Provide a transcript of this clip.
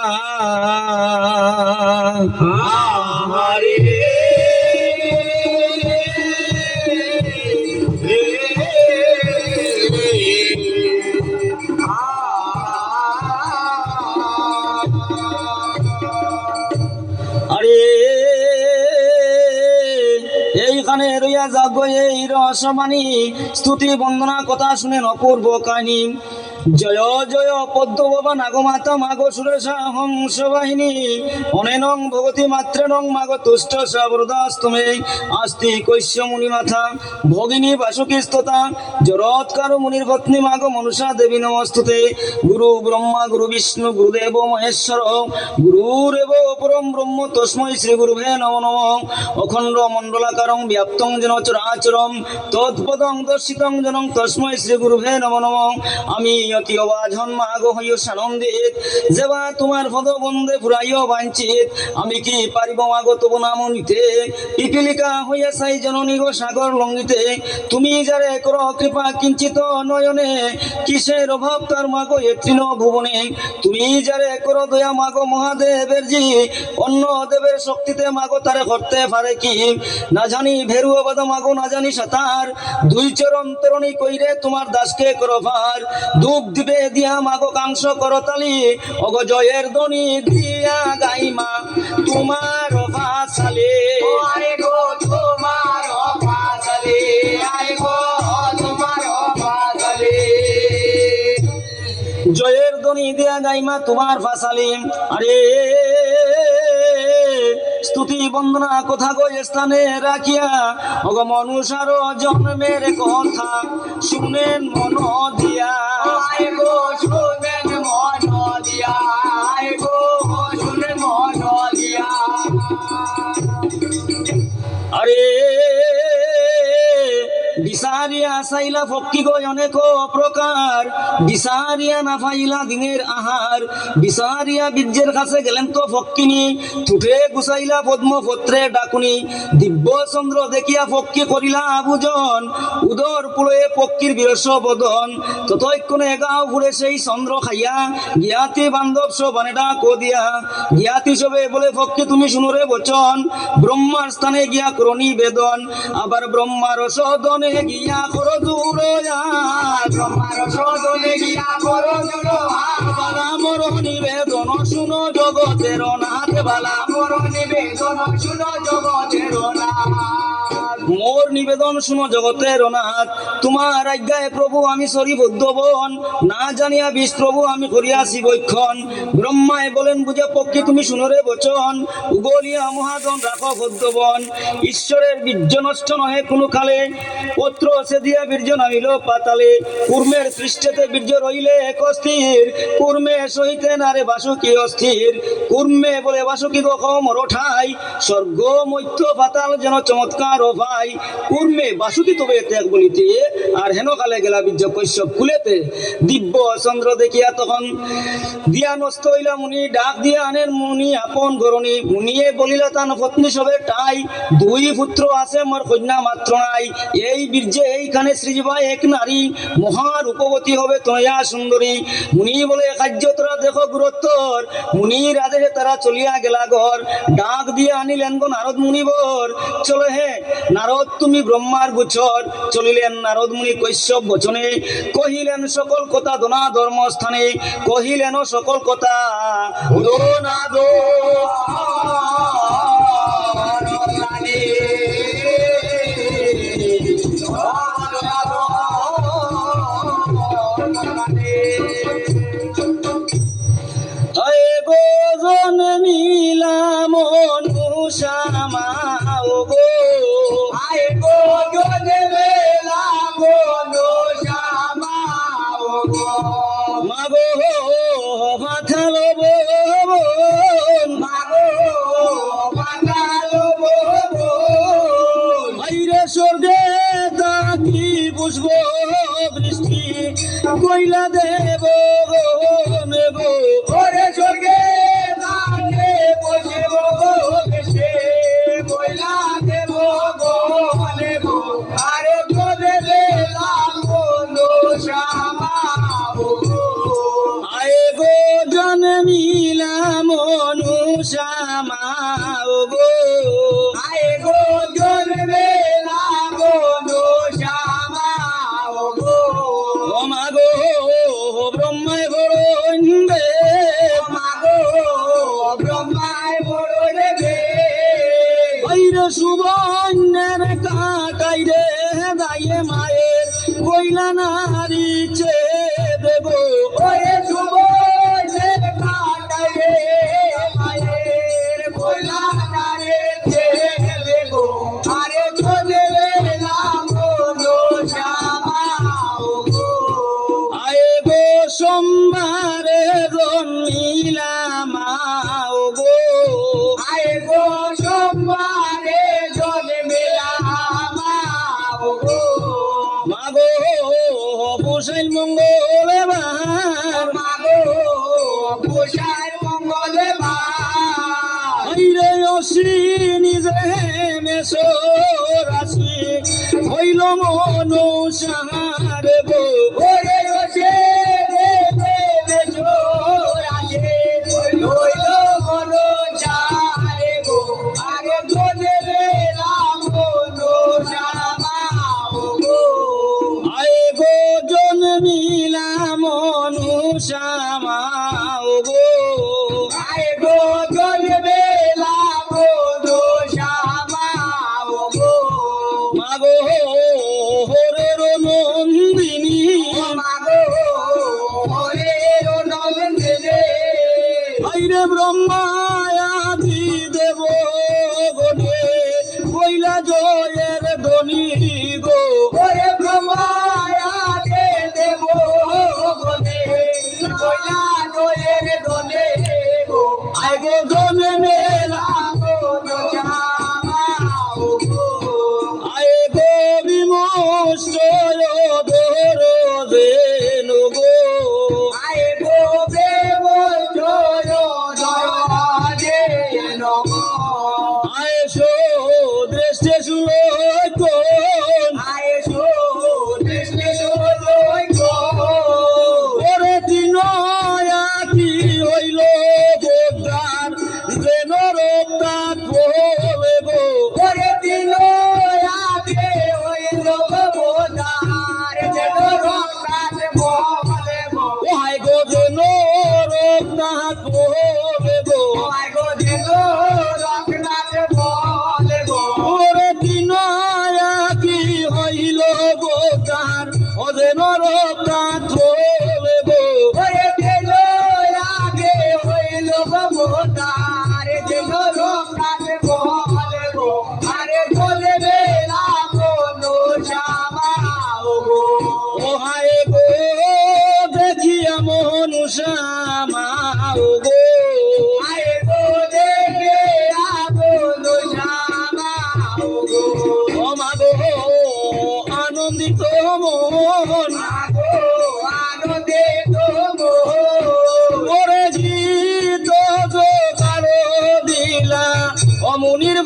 আমারে এইখানে রইয়া যাগ এই রসমানি স্তুতি বন্দনা কথা শুনেন অপূর্ব কাহিনী। জয় জয় পদ্মভবা নাগমাতা মাগো সুরেশা হংস বাহিনী অনেনং ভগতি মাত্রেনং মাগো তুষ্ট সাবরদাস্তমে আস্তি কৈশ্য মুনি মাথা ভগিনী বাসুকী স্ততা জরৎকার মুনির পত্নী মাগো মনুষা দেবী নমস্তুতে। গুরু ব্রহ্মা গুরু বিষ্ণু গুরুদেব মহেশ্বর গুরুরেব পরম ব্রহ্ম তস্मै শ্রী গুরুভে নমো নমঃ। অখণ্ড মণ্ডলাকারং ব্যাপ্তং যেন চরাচরম তৎপদং দর্শিতং জনং তস্मै শ্রী গুরুভে নমো নমঃ। আমি অতি অবাধন মাগো হইও সানন্দিত যেবা তোমার পদ বন্দে পুরাইও বাঞ্ছিত। আমি কি পারিব মাগো তবু নাম নিতে পিপিলিকা হইয়া চাই জননী গো সাগর লঙ্ঘিতে। তুমি যারে কর কৃপা কিঞ্চিত নয়নে কিসের অভাব তার মাগো এ তৃণ ভুবনে। তুমি যারে কর দয়া মাগো মহাদেবের জি অন্য দেবের শক্তিতে মাগো তারে করতে পারে কি। না জানি ভেরু বাদ মাগো না জানি সাঁতার দুই চরণ তরণী কইরে তোমার দাসকে করো ভার। ধূপ দিবে দিয়া মাগো কাংস করতালি অগ জয়ের ধ্বনি দিয়া গাইমা তোমার ভাসালে আরে গো তোমার ভাসালে আরে গো তোমার ভাসালে জয়ের ধ্বনি দিয়া গাইমা তোমার ভাসালে। আরে স্তুতি বন্দনা কথা গো স্থানে রাখিয়া অগ মনুষার জন্মের কথা শুনেন মন দিয়া আয় গো শুনেন মন দিয়া আয় গো শুনেন মন দিয়া। আরে বিচারিয়া চাইলা ফক্কি গো অনেক প্রকার বিচারিয়া না পাইলা দিনের আহার। বিচারিয়া বীর্যের কাছে গেলেন তো ফক্কিনি ঠুটে গুছাইলা পদ্মপত্রে ডাকুনি। দিব্য চন্দ্র দেখিয়া ফক্কি করিলা আবুজন উদর পুড়ে পক্ষীর বিরস বদন। ততক্ষণে গাঁও ঘুরে সেই চন্দ্র খাইয়া জ্ঞাতি বান্ধব সবানে ডাক দিয়া জ্ঞাতি সবে বলে ফক্কি তুমি শুনুরে বচন ব্রহ্মার স্থানে গিয়া করো নিবেদন। আবার ব্রহ্মার সদনে গিয়া করো জুড়োয়ার ব্রহ্মার সদনে গিয়া করো জুড়োয়ার বালা মোর নিবেদন শুনো জগতের নাথ বালা মোর নিবেদন শুনো জগতের নাথ। মোর নিবেদন শুনো জগতের নাথ তোমার আজ্ঞায় প্রভু আমি সরি বদ্ধবন না জানিয়া বিষ প্রভু আমি করিয়াছি বৈক্ষণ। ব্রহ্মায় বলেন বুঝে পক্ষী তুমি শুনরে বচন উগলিয়া মহাজন রাখো বদ্ধবন। ঈশ্বরের বীর্য নষ্ট নহে কোনো কালে পত্র সে দিয়া বীর্য নামিল পাতালে। কুর্মের পৃষ্ঠেতে বীর্য রইলে এক স্থির কুর্মে সহিতে নারে বাসুকি অস্থির। কুর্মে বলে বাসুকি গো মর ঠাই স্বর্গ মধ্য পাতাল যেন চমৎকার ও ভাই। কুর্মে বাসুকি তবে ত্যাগ বলিতে আর হেন কালে গেলা বীর্য কৈশব কুলেতে। দিব্য চন্দ্র দেখিয়া তখন দিয়া নষ্ট হইলা মুনি ডাক দিয়া আনেন মুনি আপন গরণী। মুনিয়ে বলিলা তান পত্নী সবে টাই দুই পুত্র আছে মোর কন্যা মাত্র নাই। এই বীর্যে এইখানে সৃজিবা এক নারী মহারূপবতী হবে তনয়া সুন্দরী। মুনি বলে কার্য তোরা দেখো গুরুত্তর মুনির আদেশে তারা চলিয়া গেলা ঘর। ডাক দিয়ে আনিলেন গো নারদ মুনিবর চলো হে নারদ তুমি ব্রহ্মার গোচর। চলিলেন নারদ মুনি কৈশ্যপ বচনে কহিলেন সকল কথা দোনা ধর্মস্থানে কহিলেন সকল কথা দোনা দো মিলা মনুষা মাও গো আয় গো মেলা মনুষা মাও গো মাগো মাথালো বোন মাগো মাথালো বোন বাইরে স্বর্গে তাকি পুষ্প বৃষ্টি কইলা দেব গো নেবো ওরে স্বর্গে মিলা মঙ্গলে ভাই হইরে অসি নিজে মেশো রাশি হইল মনুষার গো ওরে ওসে রে বেজো রাজে হইল মনো চারে গো আগে তোলে রে রাম নো শ্যামাও গো আয়ে গো জন্মিলা মনুষামা গো আয় গো জন্মে লাভ নো শ্যামাও গো মাগো হরের নন্দিনী মাগো ওরে নন্দে রে আইরে ব্রহ্মায়াদি দেব গণে কইলা জয়ের ধনী গো ওরে ব্রহ্মায়া দে দেব গনে কইলা দয়ের দনে গো আয় গো জন্মেলা গো শ্যামাও গো আয়ে গো বিমোষ্টয় ধর যেন গো আয় গো দেব জয় জয় দে নমো আয়ে সো দৃষ্টে সুলোকন আয় সো কৃষ্ণ লই গো ওরে তিনয়া কি হইল গোদার যেন রক্তাত বলে গো ওরে দিন আগে হইল বোধার যেন রক্তাত বলে গো ওহাই গো যেন রক্তাত বলে গো আয় গো দিন রক্তাত বলে গো ওরে তিনয়া কি হইল গোদার ও যেন রক্তাত বলে গো ওরে দিন আগে হইল বোধার যেন রক্তাত বলে গো আরে বলে বেলা কোনো শ্যামাও গো ওহাই গো দেখিয়া মনুষামা গো আয় গো দেখে কোনো শ্যামাও গো ও মাগো আনন্দিত মন আগো আনন্দে গো ওরে জিত কারো দিলা অমুনির